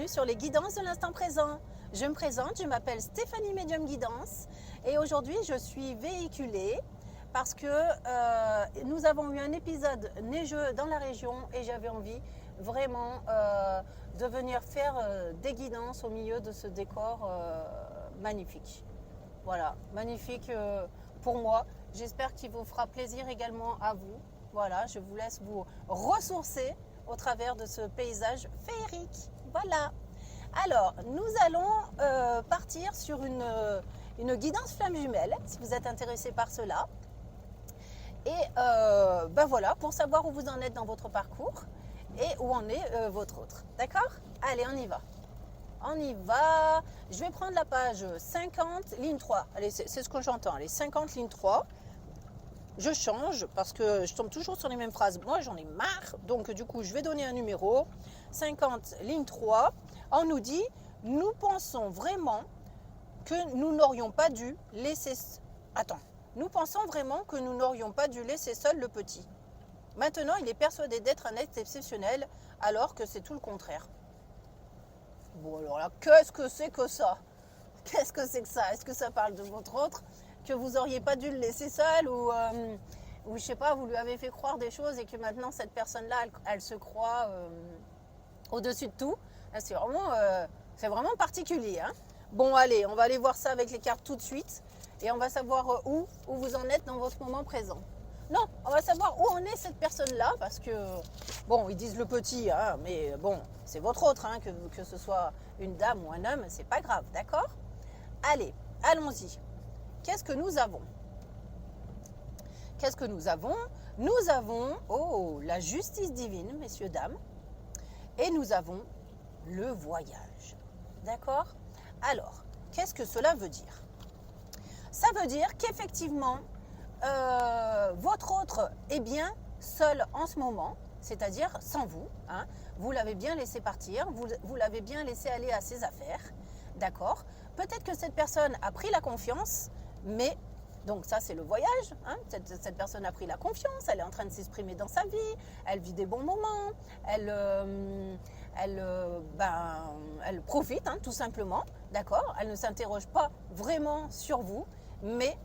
bienvenue sur les guidances de l'instant présent. Je me présente, je m'appelle Stéphanie Medium Guidance et aujourd'hui je suis véhiculée parce que nous avons eu un épisode neigeux dans la région et j'avais envie vraiment de venir faire des guidances au milieu de ce décor magnifique. Voilà, magnifique pour moi. J'espère qu'il vous fera plaisir également à vous. Voilà, je vous laisse vous ressourcer au travers de ce paysage féerique. Voilà. Alors, nous allons partir sur une guidance flamme jumelle, si vous êtes intéressé par cela. Et ben voilà, pour savoir où vous en êtes dans votre parcours et où en est votre autre. D'accord? Allez, on y va. On y va. Je vais prendre la page 50, ligne 3. Allez, c'est ce que j'entends. Allez, 50, ligne 3. Je change parce que je tombe toujours sur les mêmes phrases. Moi, j'en ai marre. Donc, du coup, je vais donner un numéro. 50, ligne 3. On nous dit, nous pensons vraiment que nous n'aurions pas dû laisser... Attends. Nous pensons vraiment que nous n'aurions pas dû laisser seul le petit. Maintenant, il est persuadé d'être un être exceptionnel alors que c'est tout le contraire. Bon, alors là, qu'est-ce que c'est que ça? Qu'est-ce que c'est que ça? Est-ce que ça parle de votre autre? Que vous n'auriez pas dû le laisser seul ou je sais pas, vous lui avez fait croire des choses et que maintenant cette personne-là, elle se croit au-dessus de tout. C'est vraiment particulier. Hein. Bon, allez, on va aller voir ça avec les cartes tout de suite et on va savoir où vous en êtes dans votre moment présent. Non, on va savoir où en est cette personne-là parce que, bon, ils disent le petit, hein, mais bon, c'est votre autre, hein, que ce soit une dame ou un homme, c'est pas grave, d'accord? Allez, allons-y. Qu'est-ce que nous avons? Qu'est-ce que nous avons? Nous avons, la justice divine, messieurs, dames, et nous avons le voyage. D'accord? Alors, qu'est-ce que cela veut dire? Ça veut dire qu'effectivement, votre autre est bien seul en ce moment, c'est-à-dire sans vous. Hein, vous l'avez bien laissé partir, vous l'avez bien laissé aller à ses affaires. D'accord? Peut-être que cette personne a pris la confiance, mais, donc ça c'est le voyage, hein, cette personne a pris la confiance, elle est en train de s'exprimer dans sa vie, elle vit des bons moments, elle profite, hein, tout simplement, d'accord? Elle ne s'interroge pas vraiment sur vous, mais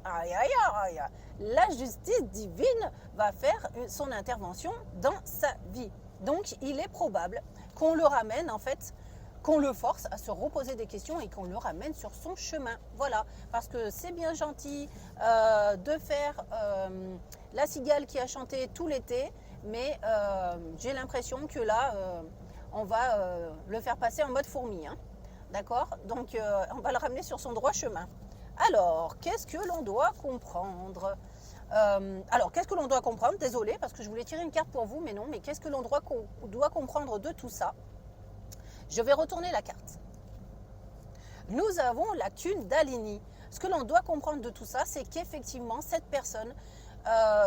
la justice divine va faire son intervention dans sa vie. Donc il est probable qu'on le ramène en fait, qu'on le force à se reposer des questions et qu'on le ramène sur son chemin. Voilà, parce que c'est bien gentil de faire la cigale qui a chanté tout l'été, mais j'ai l'impression que là, on va le faire passer en mode fourmi. Hein. D'accord? Donc, on va le ramener sur son droit chemin. Alors, qu'est-ce que l'on doit comprendre? Qu'est-ce que l'on doit comprendre? Désolée, parce que je voulais tirer une carte pour vous, mais non. Mais qu'est-ce que l'on doit comprendre de tout ça? Je vais retourner la carte. Nous avons la Kundalini. Ce que l'on doit comprendre de tout ça, c'est qu'effectivement, cette personne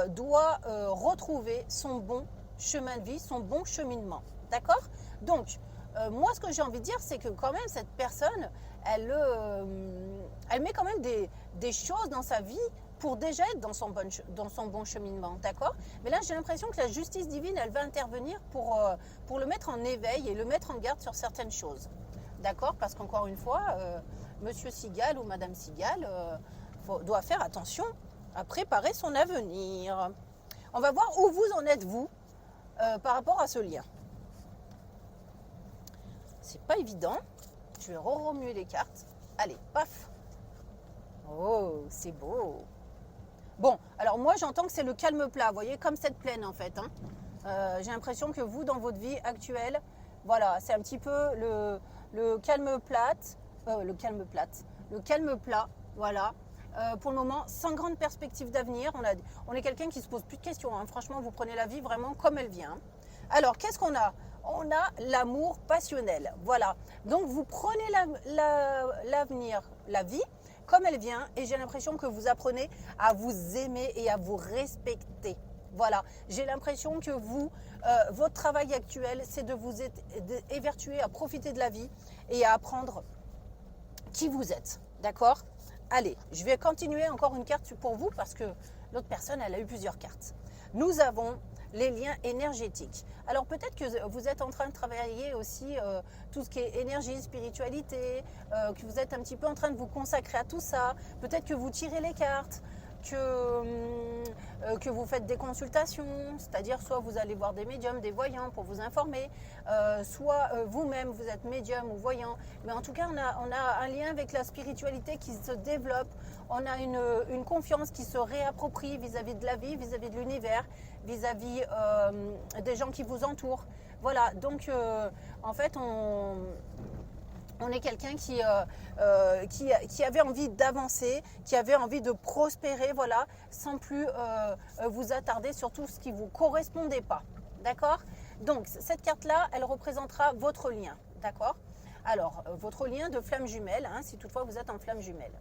doit retrouver son bon chemin de vie, son bon cheminement. D'accord? Donc, moi, ce que j'ai envie de dire, c'est que quand même, cette personne, elle met quand même des choses dans sa vie pour déjà être dans son bon cheminement, d'accord? Mais là, j'ai l'impression que la justice divine, elle va intervenir pour le mettre en éveil et le mettre en garde sur certaines choses, d'accord? Parce qu'encore une fois, Monsieur Cigale ou Madame Cigale doit faire attention à préparer son avenir. On va voir où vous en êtes, vous, par rapport à ce lien. C'est pas évident. Je vais remuer les cartes. Allez, paf. Oh, c'est beau. Bon, alors moi j'entends que c'est le calme plat, vous voyez, comme cette plaine en fait. Hein. J'ai l'impression que vous, dans votre vie actuelle, voilà, c'est un petit peu le calme plate, le calme plat, voilà. Pour le moment, sans grande perspective d'avenir, on est quelqu'un qui se pose plus de questions. Hein. Franchement, vous prenez la vie vraiment comme elle vient. Alors, qu'est-ce qu'on a? On a l'amour passionnel, voilà. Donc, vous prenez l'avenir, la vie, comme elle vient, et j'ai l'impression que vous apprenez à vous aimer et à vous respecter. Voilà, j'ai l'impression que votre travail actuel, c'est de vous évertuer à profiter de la vie et à apprendre qui vous êtes, d'accord? Allez, je vais continuer encore une carte pour vous parce que l'autre personne, elle a eu plusieurs cartes. Nous avons les liens énergétiques. Alors peut-être que vous êtes en train de travailler aussi tout ce qui est énergie, spiritualité, que vous êtes un petit peu en train de vous consacrer à tout ça. Peut-être que vous tirez les cartes, que vous faites des consultations, c'est-à-dire soit vous allez voir des médiums, des voyants pour vous informer, soit vous-même vous êtes médium ou voyant, mais en tout cas on a un lien avec la spiritualité qui se développe, on a une confiance qui se réapproprie vis-à-vis de la vie, vis-à-vis de l'univers, vis-à-vis des gens qui vous entourent. Voilà, donc en fait on est quelqu'un qui avait envie d'avancer, qui avait envie de prospérer, voilà, sans plus vous attarder sur tout ce qui ne vous correspondait pas. D'accord? Donc, cette carte-là, elle représentera votre lien. D'accord? Alors, votre lien de flamme jumelle, hein, si toutefois vous êtes en flamme jumelle.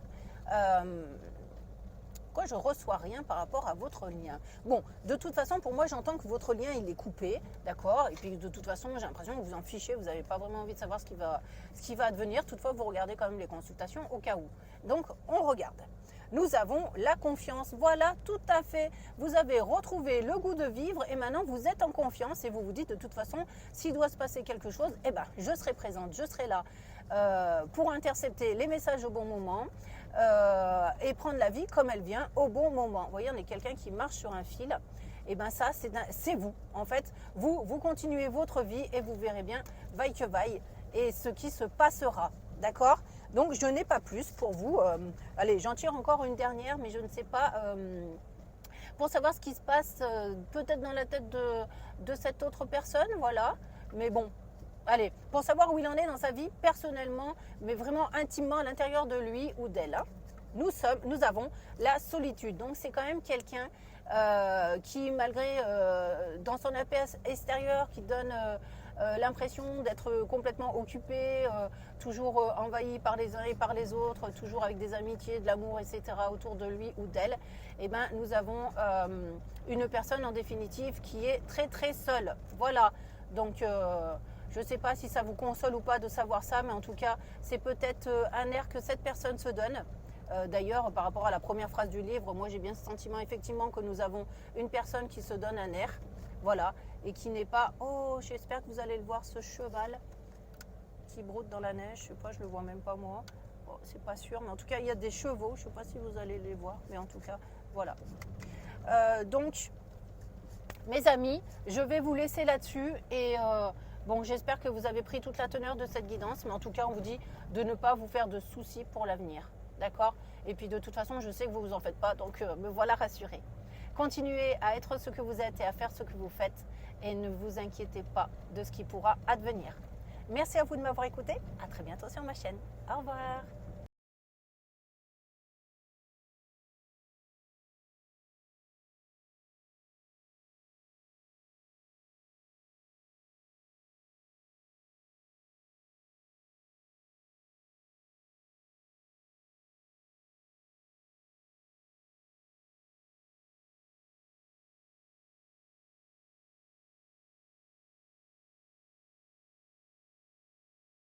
Pourquoi je ne reçois rien par rapport à votre lien? Bon, de toute façon, pour moi, j'entends que votre lien, il est coupé, d'accord? Et puis, de toute façon, j'ai l'impression que vous en fichez, vous n'avez pas vraiment envie de savoir ce qui va advenir. Toutefois, vous regardez quand même les consultations au cas où. Donc, on regarde. Nous avons la confiance. Voilà, tout à fait. Vous avez retrouvé le goût de vivre et maintenant, vous êtes en confiance et vous vous dites, de toute façon, s'il doit se passer quelque chose, eh ben, je serai présente, je serai là pour intercepter les messages au bon moment. Et prendre la vie comme elle vient au bon moment. Vous voyez, on est quelqu'un qui marche sur un fil. Et bien ça, c'est vous. En fait, vous continuez votre vie et vous verrez bien, vaille que vaille, et ce qui se passera. D'accord? Donc, je n'ai pas plus pour vous. Allez, j'en tire encore une dernière, mais je ne sais pas... pour savoir ce qui se passe peut-être dans la tête de cette autre personne, voilà. Mais bon, allez, pour savoir où il en est dans sa vie, personnellement, mais vraiment intimement à l'intérieur de lui ou d'elle, hein, nous avons la solitude. Donc, c'est quand même quelqu'un qui, malgré dans son aspect extérieur, qui donne l'impression d'être complètement occupé, toujours envahi par les uns et par les autres, toujours avec des amitiés, de l'amour, etc. autour de lui ou d'elle, eh ben, nous avons une personne en définitive qui est très très seule. Voilà, donc... je ne sais pas si ça vous console ou pas de savoir ça, mais en tout cas, c'est peut-être un air que cette personne se donne. D'ailleurs, par rapport à la première phrase du livre, moi j'ai bien ce sentiment effectivement que nous avons une personne qui se donne un air, voilà, et qui n'est pas... Oh, j'espère que vous allez le voir, ce cheval qui broute dans la neige, je sais pas, je le vois même pas moi. Oh, c'est pas sûr, mais en tout cas, il y a des chevaux, je sais pas si vous allez les voir, mais en tout cas, voilà. Donc, mes amis, je vais vous laisser là-dessus et... bon, j'espère que vous avez pris toute la teneur de cette guidance, mais en tout cas, on vous dit de ne pas vous faire de soucis pour l'avenir. D'accord? Et puis, de toute façon, je sais que vous ne vous en faites pas, donc me voilà rassurée. Continuez à être ce que vous êtes et à faire ce que vous faites et ne vous inquiétez pas de ce qui pourra advenir. Merci à vous de m'avoir écouté. À très bientôt sur ma chaîne. Au revoir.